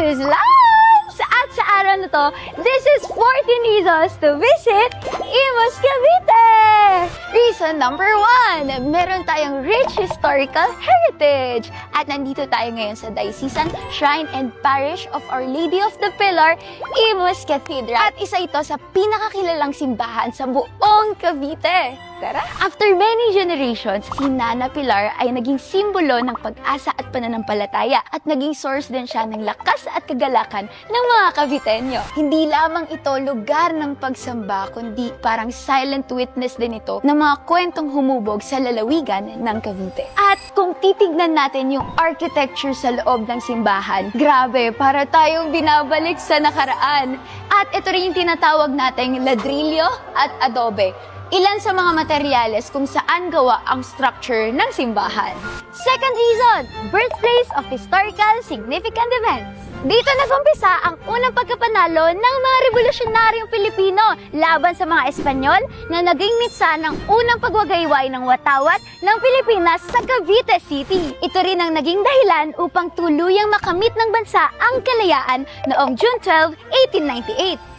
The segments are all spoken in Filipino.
News Lives! At sa araw na to, this is 14 reasons to visit Imus Cavite! Reason number 1, meron tayong rich historical heritage. At nandito tayo ngayon sa Diocesan Shrine and Parish of Our Lady of the Pillar, Imus Cathedral. At isa ito sa pinakakilalang simbahan sa buong Cavite. Tara! After many generations, si Nana Pilar ay naging simbolo ng pag-asa at pananampalataya at naging source din siya ng lakas at kagalakan ng mga Caviteño. Hindi lamang ito lugar ng pagsamba, kundi parang silent witness din ito ng mga kwentong humubog sa lalawigan ng Cavite. At kung titignan natin yung architecture sa loob ng simbahan, grabe, para tayong binabalik sa nakaraan. At ito rin yung tinatawag nating ladrillo at adobe. Ilan sa mga materyales kung saan gawa ang structure ng simbahan. Second reason, birthplace of historical significant events. Dito nag-umpisa ang unang pagkapanalo ng mga revolusyonaryong Pilipino laban sa mga Espanyol na naging mitsa ng unang pagwagayway ng watawat ng Pilipinas sa Cavite City. Ito rin ang naging dahilan upang tuluyang makamit ng bansa ang kalayaan noong June 12, 1898.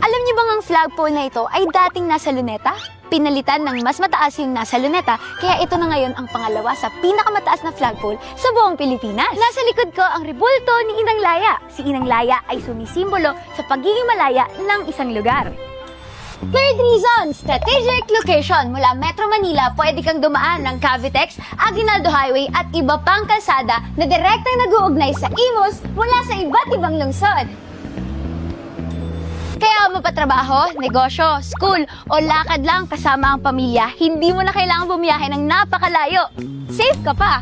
Alam niyo bang ang flagpole na ito ay dating nasa Luneta? Pinalitan ng mas mataas yung nasa Luneta, kaya ito na ngayon ang pangalawa sa pinakamataas na flagpole sa buong Pilipinas. Nasa likod ko ang rebulto ni Inang Laya. Si Inang Laya ay sumisimbolo sa pagiging malaya ng isang lugar. Third reason, strategic location. Mula Metro Manila, pwede kang dumaan ng Cavitex, Aguinaldo Highway at iba pang kalsada na direktang nag-uugnay sa Imus mula sa iba't ibang lungsod. Kaya mapatrabaho, negosyo, school, o lakad lang kasama ang pamilya, hindi mo na kailangan bumiyahe ng napakalayo. Safe ka pa!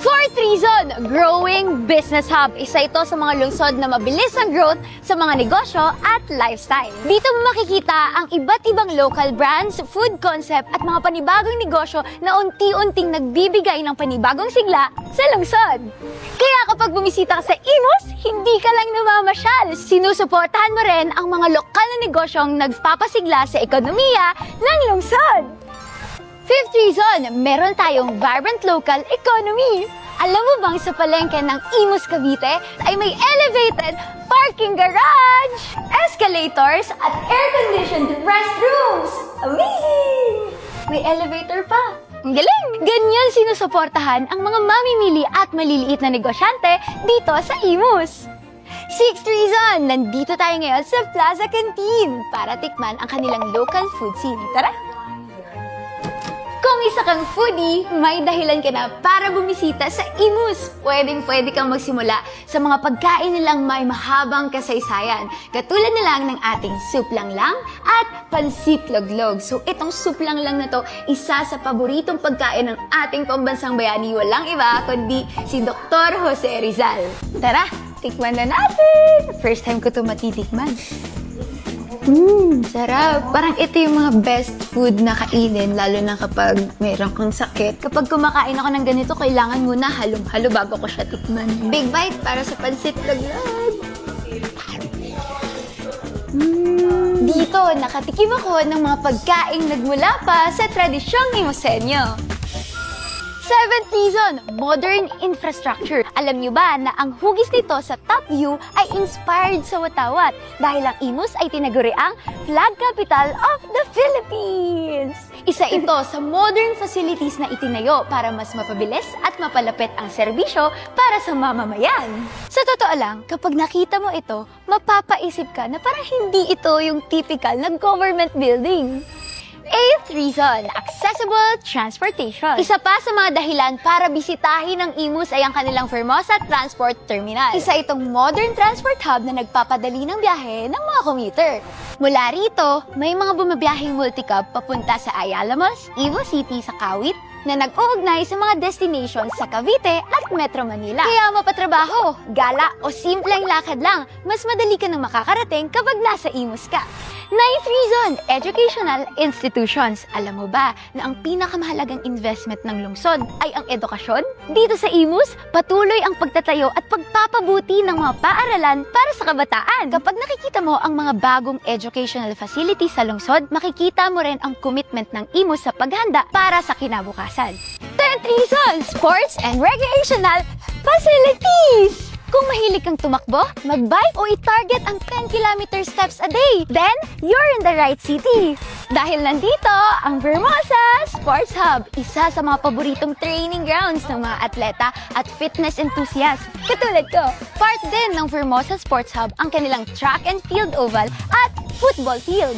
Fourth reason, growing business hub. Isa ito sa mga lungsod na mabilis ang growth sa mga negosyo at lifestyle. Dito mo makikita ang iba't ibang local brands, food concept at mga panibagong negosyo na unti-unting nagbibigay ng panibagong sigla sa lungsod. Kaya kapag bumisita ka sa Imus, hindi ka lang namamasyal. Sinusuportahan mo rin ang mga lokal na negosyong nagpapasigla sa ekonomiya ng lungsod. Fifth reason, meron tayong vibrant local economy. Alam mo bang sa palengke ng Imus Cavite ay may elevated parking garage, escalators, at air-conditioned restrooms? Amazing! May elevator pa. Ang galing! Ganyan sinusuportahan ang mga mamimili at maliliit na negosyante dito sa Imus. Sixth reason, nandito tayo ngayon sa Plaza Canteen para tikman ang kanilang local food scene. Tara! Kung isa kang foodie, may dahilan ka na para bumisita sa Imus. Pwedeng-pwede kang magsimula sa mga pagkain nilang may mahabang kasaysayan. Katulad na lang ng ating soup lang at pansit loglog. So itong soup lang na to, isa sa paboritong pagkain ng ating pambansang bayani. Walang iba kundi si Dr. Jose Rizal. Tara, tikman na natin! First time ko ito matitikman. Sarap. Parang ito yung mga best food na kainin, lalo na kapag mayroon kang sakit. Kapag kumakain ako ng ganito, kailangan muna halong-halo bago ko siya tikman. Big bite para sa pansit laglag. Dito, nakatikim ako ng mga pagkaing nagmula pa sa tradisyong Imuseño. Seventh reason, modern infrastructure. Alam niyo ba na ang hugis nito sa top view ay inspired sa watawat dahil ang Imus ay tinaguriang flag capital of the Philippines. Isa ito sa modern facilities na itinayo para mas mapabilis at mapalapit ang serbisyo para sa mamamayan. Sa totoo lang, kapag nakita mo ito, mapapaisip ka na parang hindi ito yung typical na government building. Eighth reason, accessible transportation. Isa pa sa mga dahilan para bisitahin ng Imus ay ang kanilang Fermosa Transport Terminal. Isa itong modern transport hub na nagpapadali ng biyahe ng mga commuter. Mula rito, may mga bumabiyaheng multicab papunta sa Ayala Malls, Imus City sa Kawit, na nag-uugnay sa mga destinations sa Cavite at Metro Manila. Kaya mapatrabaho, gala o simpleng lakad lang, mas madali ka nang makakarating kapag nasa Imus ka. Ninth reason, educational institutions. Alam mo ba na ang pinakamahalagang investment ng lungsod ay ang edukasyon? Dito sa Imus, patuloy ang pagtatayo at pagpapabuti ng mga paaralan para sa kabataan. Kapag nakikita mo ang mga bagong educational facilities sa lungsod, makikita mo rin ang commitment ng Imus sa paghanda para sa kinabukasan. Second reason, sports and recreational facilities. Kung mahilig kang tumakbo, mag-bike o i-target ang 10 kilometer steps a day, then you're in the right city. Dahil nandito ang Vermosa Sports Hub, isa sa mga paboritong training grounds ng mga atleta at fitness enthusiasts. Katulad ko, part din ng Vermosa Sports Hub ang kanilang track and field oval at football field.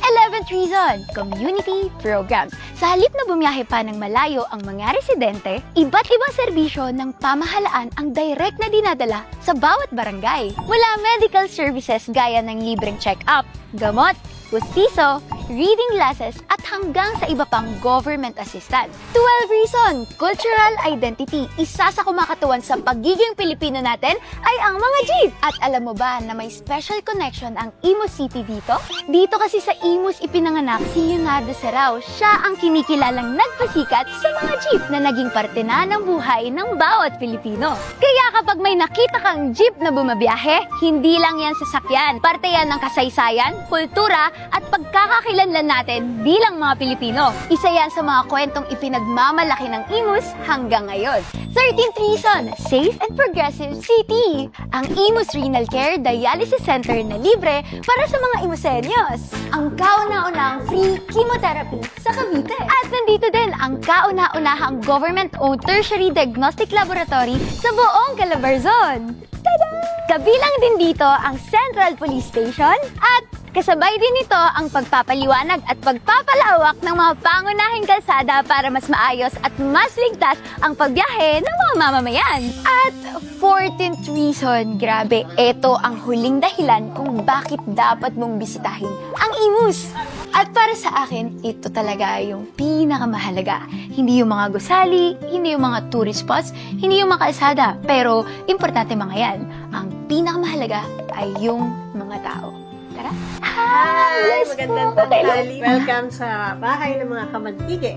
11th reason, community programs. Sa halip na bumiyahe pa ng malayo ang mga residente, iba't ibang serbisyo ng pamahalaan ang direct na dinadala sa bawat barangay. Mula medical services gaya ng libreng check-up, gamot, pustiso, reading classes at hanggang sa iba pang government assistance. 12th reason, cultural identity. Isa sa kumakatuwan sa pagiging Pilipino natin ay ang mga jeep. At alam mo ba na may special connection ang Imus City dito? Dito kasi sa Imus ipinanganak si Leonardo Serrao. Siya ang kinikilalang nagpasikat sa mga jeep na naging parte na ng buhay ng bawat Pilipino. Kaya kapag may nakita kang jeep na bumabiyahe, hindi lang yan sasakyan. Parte yan ng kasaysayan, kultura at pagkakakilanlan natin bilang mga Pilipino. Isa yan sa mga kwentong ipinagmamalaki ng Imus hanggang ngayon. 13th reason, safe and progressive city. Ang Imus Renal Care Dialysis Center na libre para sa mga Imusenyos. Ang kauna-unahang free chemotherapy sa Cavite. At nandito din ang kauna-unahang government-owned tertiary diagnostic laboratory sa buong Calabarzon. Tada! Kabilang din dito ang Central Police Station at kasabay din nito ang pagpapaliwanag at pagpapalawak ng mga pangunahing kalsada para mas maayos at mas ligtas ang pagbiyahe ng mga mamamayan. At 14th reason, grabe, ito ang huling dahilan kung bakit dapat mong bisitahin ang Imus. At para sa akin, ito talaga yung pinakamahalaga. Hindi yung mga gusali, hindi yung mga tourist spots, hindi yung mga kalsada. Pero importante mga yan. Ang pinakamahalaga ay yung mga tao. Tara! Hi! Yes Magandang po. tanghali. Welcome sa bahay ng mga kamantige.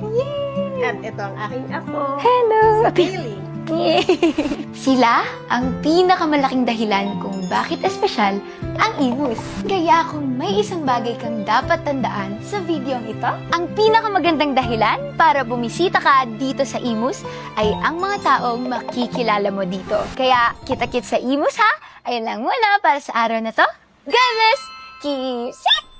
At ito ang aking apo, Hello! si Bailey. Sila ang pinakamalaking dahilan kung bakit espesyal ang Imus. Kaya kung may isang bagay kang dapat tandaan sa videong ito, ang pinakamagandang dahilan para bumisita ka dito sa Imus ay ang mga taong makikilala mo dito. Kaya kita-kits sa Imus ha! Ayun lang muna para sa araw na to. God bless! Keep safe!